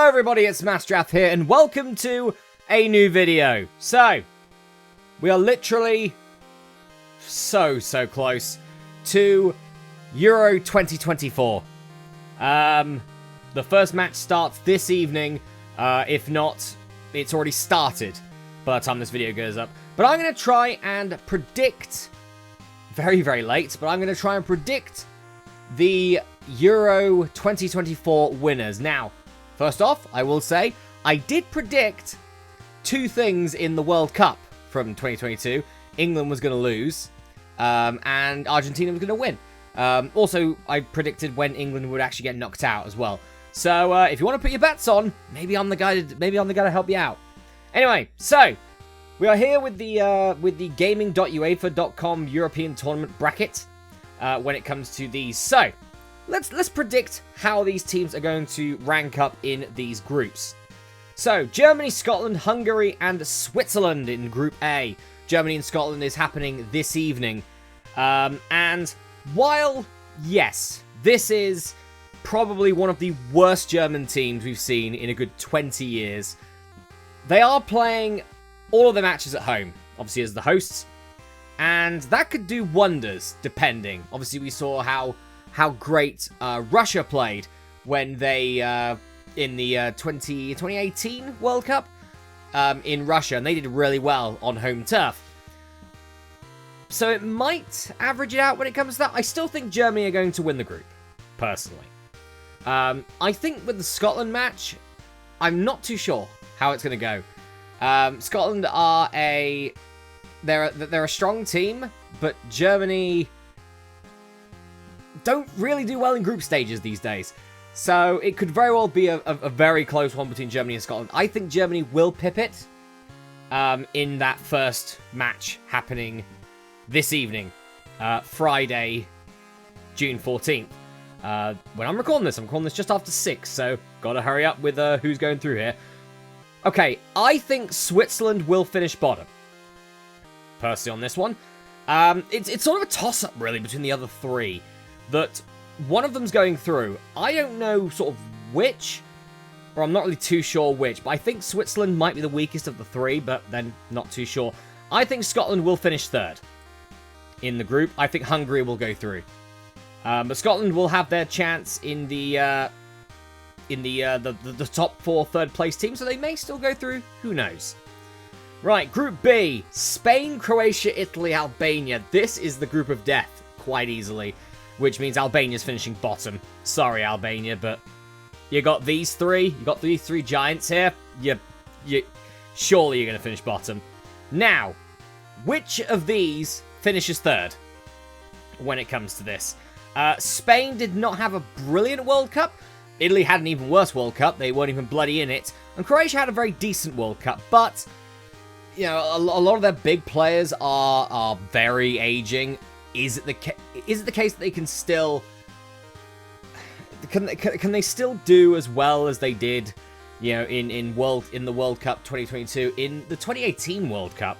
Hello everybody, it's Masterath here, and welcome to a new video. So, we are literally so close to Euro 2024. The first match starts this evening, if not, it's already started by the time this video goes up. But I'm going to try and predict, very late, but I'm going to try and predict the Euro 2024 winners. Now, first off, I will say, I did predict two things in the World Cup from 2022. England was going to lose, and Argentina was going to win. Also, I predicted when England would actually get knocked out as well. So, if you want to put your bets on, maybe I'm the guy to help you out. Anyway, so we are here with the gaming.uefa.com European tournament bracket when it comes to these. So, let's predict how these teams are going to rank up in these groups. So, Germany, Scotland, Hungary, and Switzerland in Group A. Germany and Scotland is happening this evening. And while, yes, this is probably one of the worst German teams we've seen in a good 20 years, they are playing all of the matches at home, obviously as the hosts, and that could do wonders, depending. Obviously, we saw how great Russia played when they, in the 2018 World Cup in Russia, and they did really well on home turf. So it might average it out when it comes to that. I still think Germany are going to win the group, personally. I think with the Scotland match, I'm not too sure how it's going to go. Scotland are they're a strong team, but Germany don't really do well in group stages these days. So it could very well be a very close one between Germany and Scotland. I think Germany will pip it in that first match happening this evening, Friday, June 14th. When I'm recording this just after 6, so gotta hurry up with who's going through here. Okay, I think Switzerland will finish bottom, personally, on this one. It's sort of a toss-up, really, between the other three. That one of them's going through. I don't know sort of which, or I'm not really too sure which, but I think Switzerland might be the weakest of the three, but then not too sure. I think Scotland will finish third in the group. I think Hungary will go through. But Scotland will have their chance in the top 4 third-place teams, so they may still go through. Who knows? Right, Group B. Spain, Croatia, Italy, Albania. This is the group of death, quite easily, which means Albania's finishing bottom. Sorry, Albania, but you got these three. You got these three giants here. Surely you're going to finish bottom. Now, which of these finishes third when it comes to this? Spain did not have a brilliant World Cup. Italy had an even worse World Cup. They weren't even bloody in it. And Croatia had a very decent World Cup. But, you know, a lot of their big players are very aging. Is it the case that they can still... Can they still do as well as they did, you know, in the World Cup 2022, in the 2018 World Cup?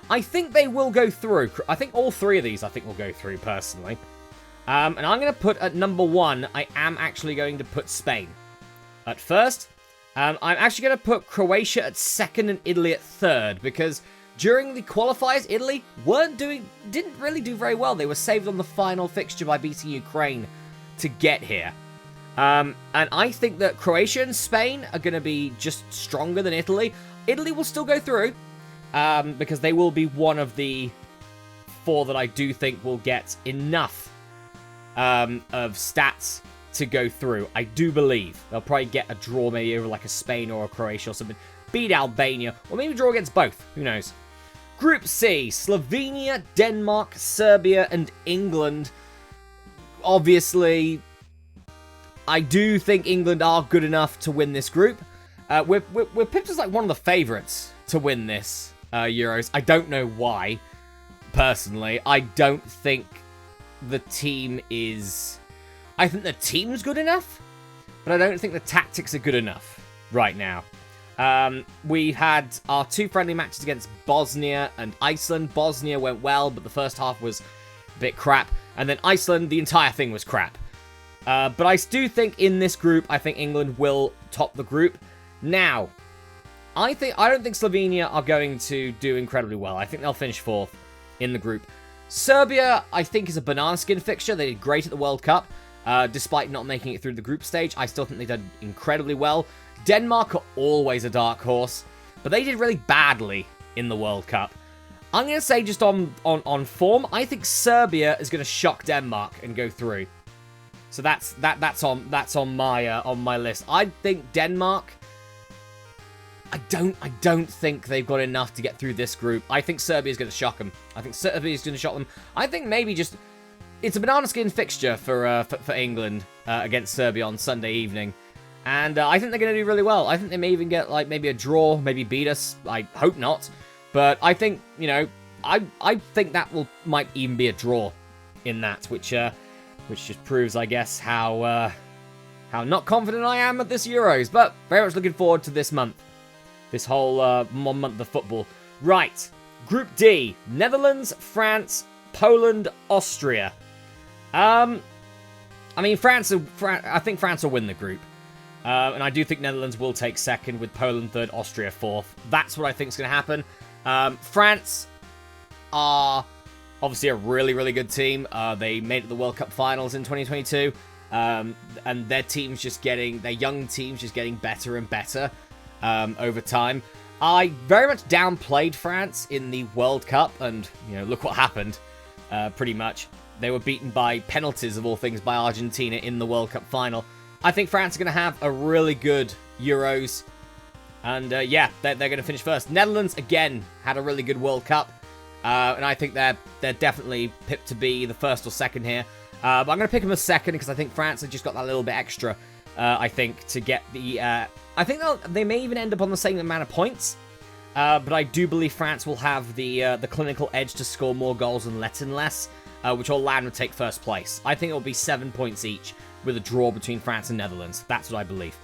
I think they will go through. I think all three of these will go through, personally. And I'm going to put at number 1, I am actually going to put Spain at first. I'm actually going to put Croatia at second and Italy at third, because during the qualifiers, Italy didn't really do very well. They were saved on the final fixture by beating Ukraine to get here. And I think that Croatia and Spain are going to be just stronger than Italy. Italy will still go through, because they will be one of the 4 that I do think will get enough of stats to go through. I do believe they'll probably get a draw, maybe over like a Spain or a Croatia or something. Beat Albania, or maybe draw against both. Who knows? Group C, Slovenia, Denmark, Serbia, and England. Obviously, I do think England are good enough to win this group. We're picked as like one of the favourites to win this Euros. I don't know why, personally. I don't think the team is... I think the team's good enough, but I don't think the tactics are good enough right now. We had our 2 friendly matches against Bosnia and Iceland. Bosnia went well, but the first half was a bit crap. And then Iceland, the entire thing was crap. But I do think in this group, I think England will top the group. Now, I don't think Slovenia are going to do incredibly well. I think they'll finish 4th in the group. Serbia, I think, is a banana skin fixture. They did great at the World Cup. Despite not making it through the group stage, I still think they did incredibly well. Denmark are always a dark horse, but they did really badly in the World Cup. I'm going to say just on form, I think Serbia is going to shock Denmark and go through. So that's on my list. I think Denmark. I don't think they've got enough to get through this group. I think Serbia's going to shock them. I think maybe just it's a banana skin fixture for England against Serbia on Sunday evening, and I think they're going to do really well. I think they may even get like maybe a draw, maybe beat us. I hope not, but I think I think that might even be a draw in that, which just proves, I guess, how not confident I am at this Euros. But very much looking forward to this month. This whole 1 month of football. Right. Group D. Netherlands, France, Poland, Austria. I mean, I think France will win the group. And I do think Netherlands will take 2nd, with Poland 3rd, Austria 4th. That's what I think is going to happen. France are obviously a really, really good team. They made it to the World Cup finals in 2022. And their young team's just getting better and better over time. I very much downplayed France in the World Cup, and look what happened. Pretty much, they were beaten by penalties of all things by Argentina in the World Cup final. I think France are going to have a really good Euros, and yeah, they're going to finish first. Netherlands again had a really good World Cup, and I think they're definitely pipped to be the 1st or 2nd here. But I'm going to pick them as 2nd because I think France have just got that little bit extra. I think to get the. I think they may even end up on the same amount of points. But I do believe France will have the clinical edge to score more goals and let in less, which will allow them to take 1st place. I think it will be 7 points each, with a draw between France and Netherlands. That's what I believe.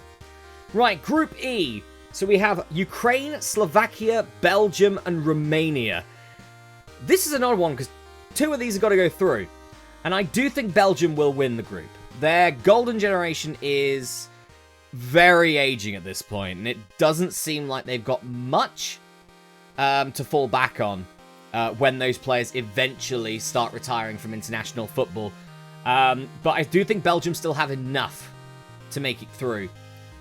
Right, Group E. So we have Ukraine, Slovakia, Belgium, and Romania. This is an odd one because 2 of these have got to go through. And I do think Belgium will win the group. Their golden generation is very aging at this point, and it doesn't seem like they've got much to fall back on when those players eventually start retiring from international football. But I do think Belgium still have enough to make it through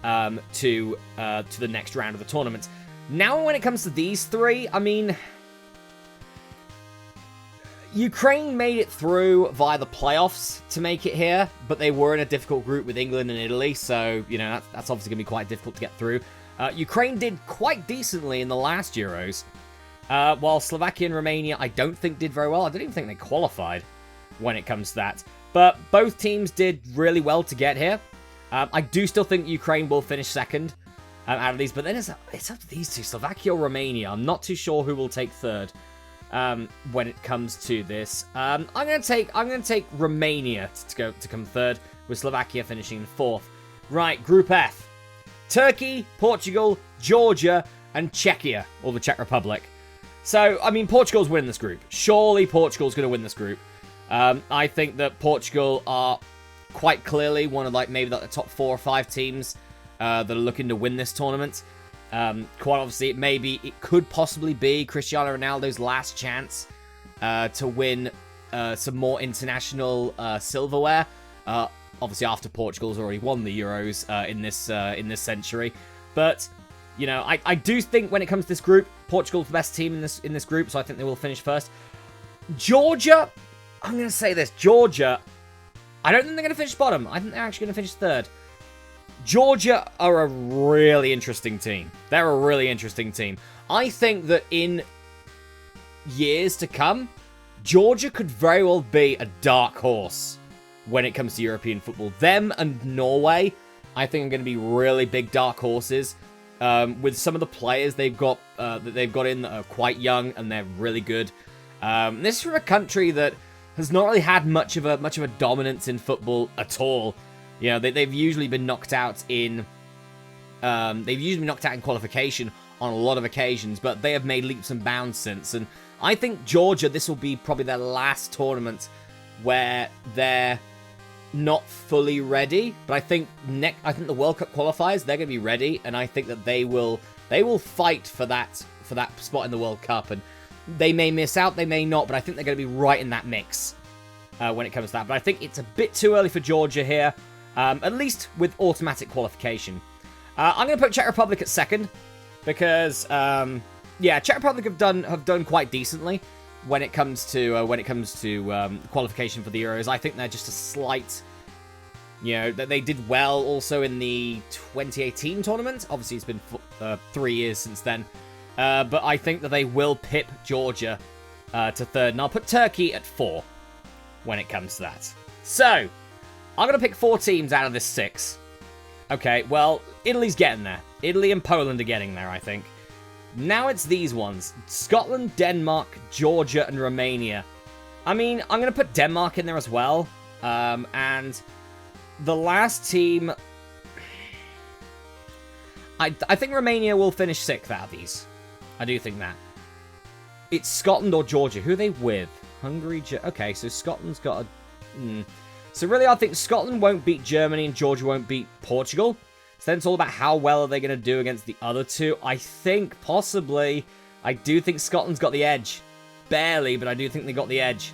to the next round of the tournament. Now, when it comes to these 3, I mean, Ukraine made it through via the playoffs to make it here, but they were in a difficult group with England and Italy, so, that's obviously going to be quite difficult to get through. Ukraine did quite decently in the last Euros, while Slovakia and Romania, I don't think did very well. I don't even think they qualified when it comes to that. But both teams did really well to get here. I do still think Ukraine will finish 2nd out of these, but then it's up to these 2, Slovakia or Romania. I'm not too sure who will take 3rd. When it comes to this, I'm gonna take Romania to come 3rd, with Slovakia finishing 4th. Right, Group F: Turkey, Portugal, Georgia, and Czechia, or the Czech Republic. So, I mean, Portugal's winning this group. Surely Portugal's going to win this group. I think that Portugal are quite clearly one of maybe the top 4 or 5 teams that are looking to win this tournament. Quite obviously, it could possibly be Cristiano Ronaldo's last chance to win some more international silverware. Obviously, after Portugal's already won the Euros in this century, but I do think when it comes to this group, Portugal's the best team in this group, so I think they will finish 1st. Georgia, I'm going to say this: Georgia, I don't think they're going to finish bottom. I think they're actually going to finish 3rd. Georgia are a really interesting team. They're a really interesting team. I think that in years to come, Georgia could very well be a dark horse when it comes to European football. Them and Norway, I think, are going to be really big dark horses. With some of the players they've got in that are quite young and they're really good. This is from a country that has not really had much of a dominance in football at all. They've usually been knocked out in qualification on a lot of occasions, but they have made leaps and bounds since. And I think Georgia, this will be probably their last tournament where they're not fully ready, but I think the World Cup qualifiers, they're going to be ready, and I think that they will fight for that spot in the World Cup, and they may miss out, they may not, but I think they're going to be right in that mix when it comes to that. But I think it's a bit too early for Georgia here, at least with automatic qualification. I'm going to put Czech Republic at second because, yeah, Czech Republic have done quite decently when it comes to qualification for the Euros. I think they're just a slight, that they did well also in the 2018 tournament. Obviously, it's been 3 years since then. But I think that they will pip Georgia to third. And I'll put Turkey at 4 when it comes to that. So, I'm going to pick 4 teams out of this 6. Okay, well, Italy's getting there. Italy and Poland are getting there, I think. Now it's these ones. Scotland, Denmark, Georgia, and Romania. I mean, I'm going to put Denmark in there as well. And the last team... I think Romania will finish 6th out of these. I do think that. It's Scotland or Georgia. Who are they with? Hungary... Okay, so Scotland's got a... So really, I think Scotland won't beat Germany and Georgia won't beat Portugal. So then it's all about how well are they going to do against the other two. I think, possibly, I do think Scotland's got the edge. Barely, but I do think they got the edge.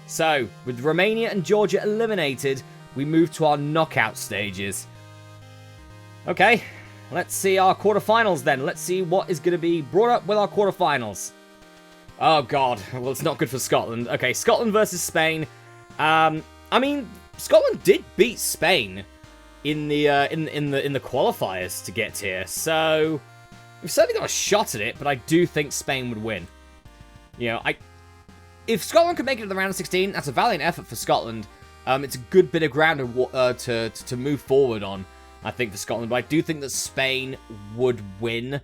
So, with Romania and Georgia eliminated, we move to our knockout stages. Okay, let's see our quarterfinals then. Let's see what is going to be brought up with our quarterfinals. Oh god, well it's not good for Scotland. Okay, Scotland versus Spain. I mean, Scotland did beat Spain in the qualifiers to get here, so we've certainly got a shot at it. But I do think Spain would win. If Scotland could make it to the round of 16, that's a valiant effort for Scotland. It's a good bit of ground to move forward on, I think, for Scotland. But I do think that Spain would win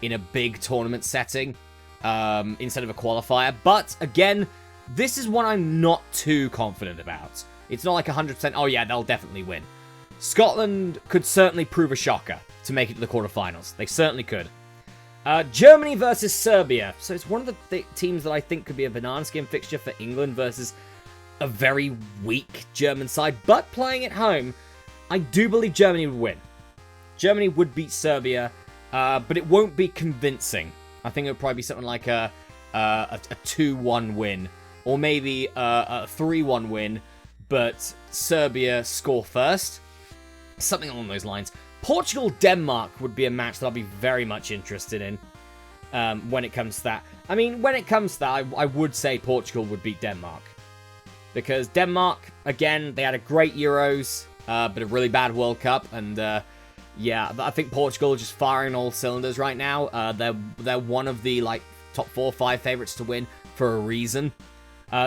in a big tournament setting instead of a qualifier. But again, this is one I'm not too confident about. It's not like 100%, oh yeah, they'll definitely win. Scotland could certainly prove a shocker to make it to the quarterfinals. They certainly could. Germany versus Serbia. So it's one of the teams that I think could be a banana skin fixture for England versus a very weak German side. But playing at home, I do believe Germany would win. Germany would beat Serbia, but it won't be convincing. I think it would probably be something like a 2-1 win. Or maybe a 3-1 win, but Serbia score first. Something along those lines. Portugal-Denmark would be a match that I'll be very much interested in when it comes to that. I mean, when it comes to that, I would say Portugal would beat Denmark. Because Denmark, again, they had a great Euros, but a really bad World Cup. And, yeah, I think Portugal are just firing all cylinders right now. They're one of the, top 4 or 5 favourites to win for a reason.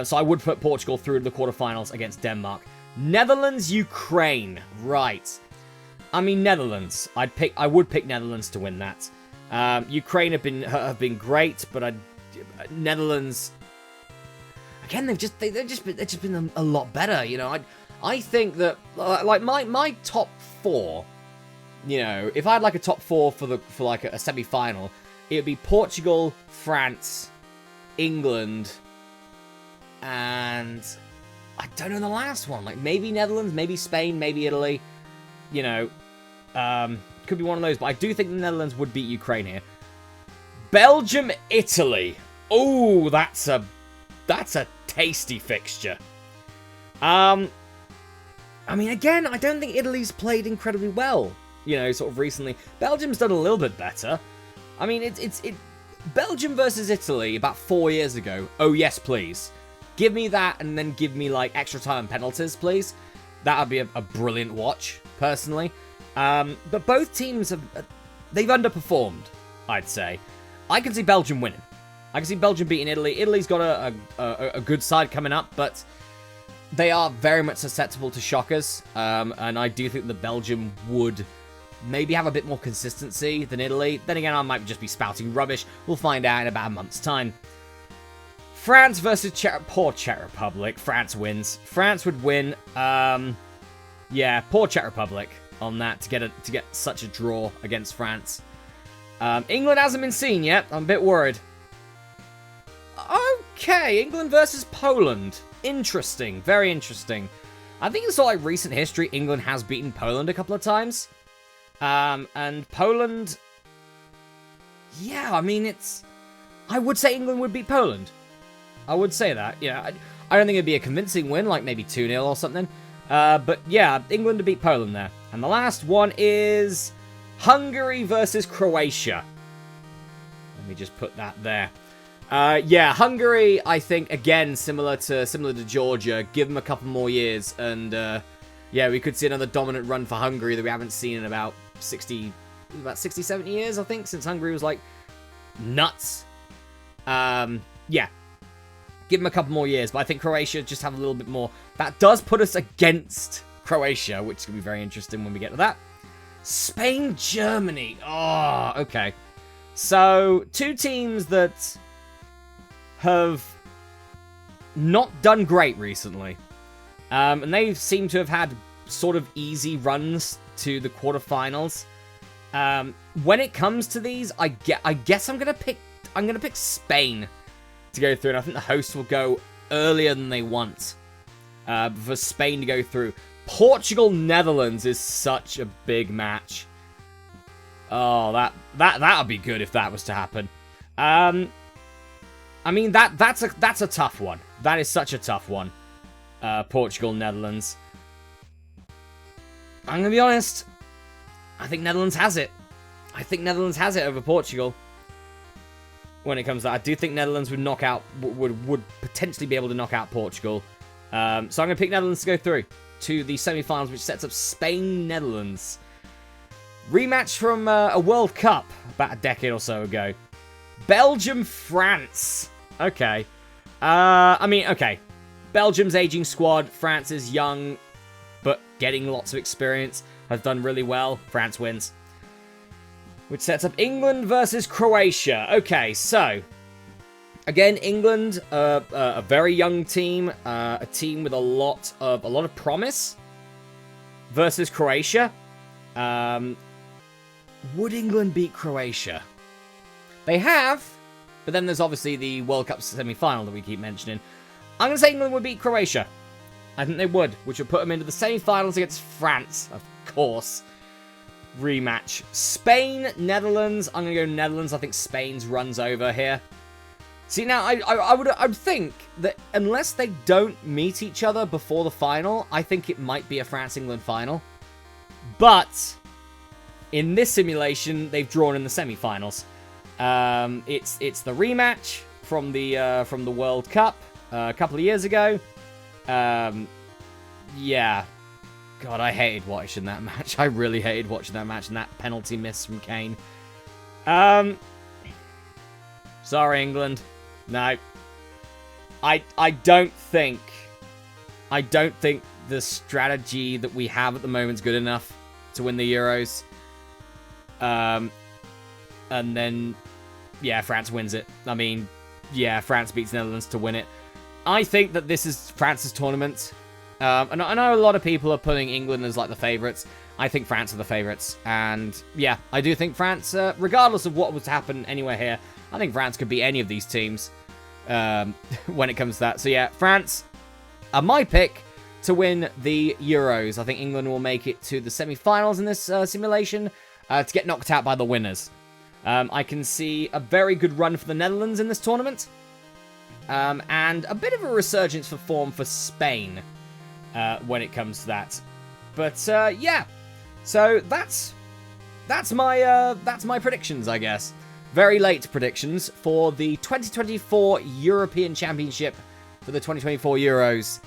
So I would put Portugal through to the quarterfinals against Denmark. Netherlands, Ukraine. Right. I mean, Netherlands. I would pick Netherlands to win that. Ukraine have been great, but Netherlands. Again, they've just been a lot better. I think that my top 4. If I had a top 4 for a semi-final, it would be Portugal, France, England, and I don't know the last one. Maybe Netherlands, maybe Spain, maybe Italy. Could be one of those. But I do think the Netherlands would beat Ukraine here. Belgium, Italy. Oh, that's a tasty fixture. I mean, again, I don't think Italy's played incredibly well. Sort of recently. Belgium's done a little bit better. I mean, Belgium versus Italy about 4 years ago. Oh yes, please. Give me that, and then give me extra time and penalties, please. That would be a brilliant watch, personally. But both teams they've underperformed, I'd say. I can see Belgium winning. I can see Belgium beating Italy. Italy's got a good side coming up, but they are very much susceptible to shockers. And I do think that Belgium would maybe have a bit more consistency than Italy. Then again, I might just be spouting rubbish. We'll find out in about a month's time. France versus poor Czech Republic. France wins. France would win. Yeah, poor Czech Republic on that to get such a draw against France. England hasn't been seen yet. I'm a bit worried. Okay, England versus Poland. Interesting. Very interesting. I think in sort of like recent history, England has beaten Poland a couple of times. And Poland... Yeah, I mean, I would say England would beat Poland. I would say that. Yeah, I don't think it'd be a convincing win, like maybe 2-0 or something. But yeah, England to beat Poland there. And the last one is Hungary versus Croatia. Let me just put that there. Yeah, Hungary, I think, again, similar to Georgia. Give them a couple more years, and yeah, we could see another dominant run for Hungary that we haven't seen in about 60, 70 years, I think, since Hungary was, like, nuts. Yeah. Give them a couple more years, but I think Croatia just have a little bit more. That does put us against Croatia, which is going to be very interesting when we get to that. Spain, Germany. Oh, okay. So, two teams that have not done great recently. And they seem to have had sort of easy runs to the quarterfinals. When it comes to these, I guess I'm gonna pick Spain to go through, and I think the hosts will go earlier than they want for Spain to go through. Portugal, Netherlands is such a big match. Oh, that would be good if that was to happen. I mean that's a tough one. That is such a tough one. Portugal, Netherlands. I'm gonna be honest. I think Netherlands has it. I think Netherlands has it over Portugal. When it comes to that, I do think Netherlands would knock out, would potentially be able to knock out Portugal. So I'm going to pick Netherlands to go through to the semi-finals, which sets up Spain-Netherlands. Rematch from a World Cup about a decade or so ago. Belgium-France. Okay. I mean, okay. Belgium's aging squad. France is young, but getting lots of experience. Has done really well. France wins. Which sets up England versus Croatia. Okay, so again, England, a very young team, a team with a lot of promise. Versus Croatia. Would England beat Croatia? They have, but then there's obviously the World Cup semi-final that we keep mentioning. I'm gonna say England would beat Croatia. I think they would, which would put them into the semi-finals against France, of course. Rematch. Spain, Netherlands. I'm going to go Netherlands. I think Spain's runs over here. See, now, I would think that unless they don't meet each other before the final, I think it might be a France-England final. But in this simulation, they've drawn in the semi-finals. It's the rematch from the World Cup a couple of years ago. Yeah. God, I hated watching that match. I really hated watching that match and that penalty miss from Kane. Sorry, England. No. I don't think the strategy that we have at the moment is good enough to win the Euros. And then, yeah, France wins it. I mean, yeah, France beats Netherlands to win it. I think that this is France's tournament. And I know a lot of people are putting England as, like, the favourites. I think France are the favourites. And, yeah, I do think France, regardless of what was to happen anywhere here, I think France could beat any of these teams when it comes to that. So, yeah, France are my pick to win the Euros. I think England will make it to the semi-finals in this simulation to get knocked out by the winners. I can see a very good run for the Netherlands in this tournament. And a bit of a resurgence for form for Spain. When it comes to that, but yeah, so that's my predictions, I guess. Very late predictions for the 2024 European Championship for the 2024 Euros.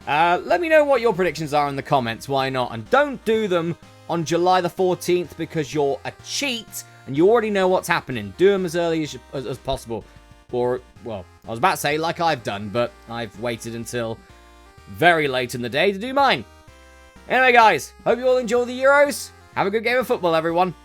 Let me know what your predictions are in the comments. Why not? And don't do them on July the 14th because you're a cheat and you already know what's happening. Do them as early as possible, or well, I was about to say like I've done, but I've waited until very late in the day to do mine. Anyway, guys, hope you all enjoy the Euros. Have a good game of football, everyone.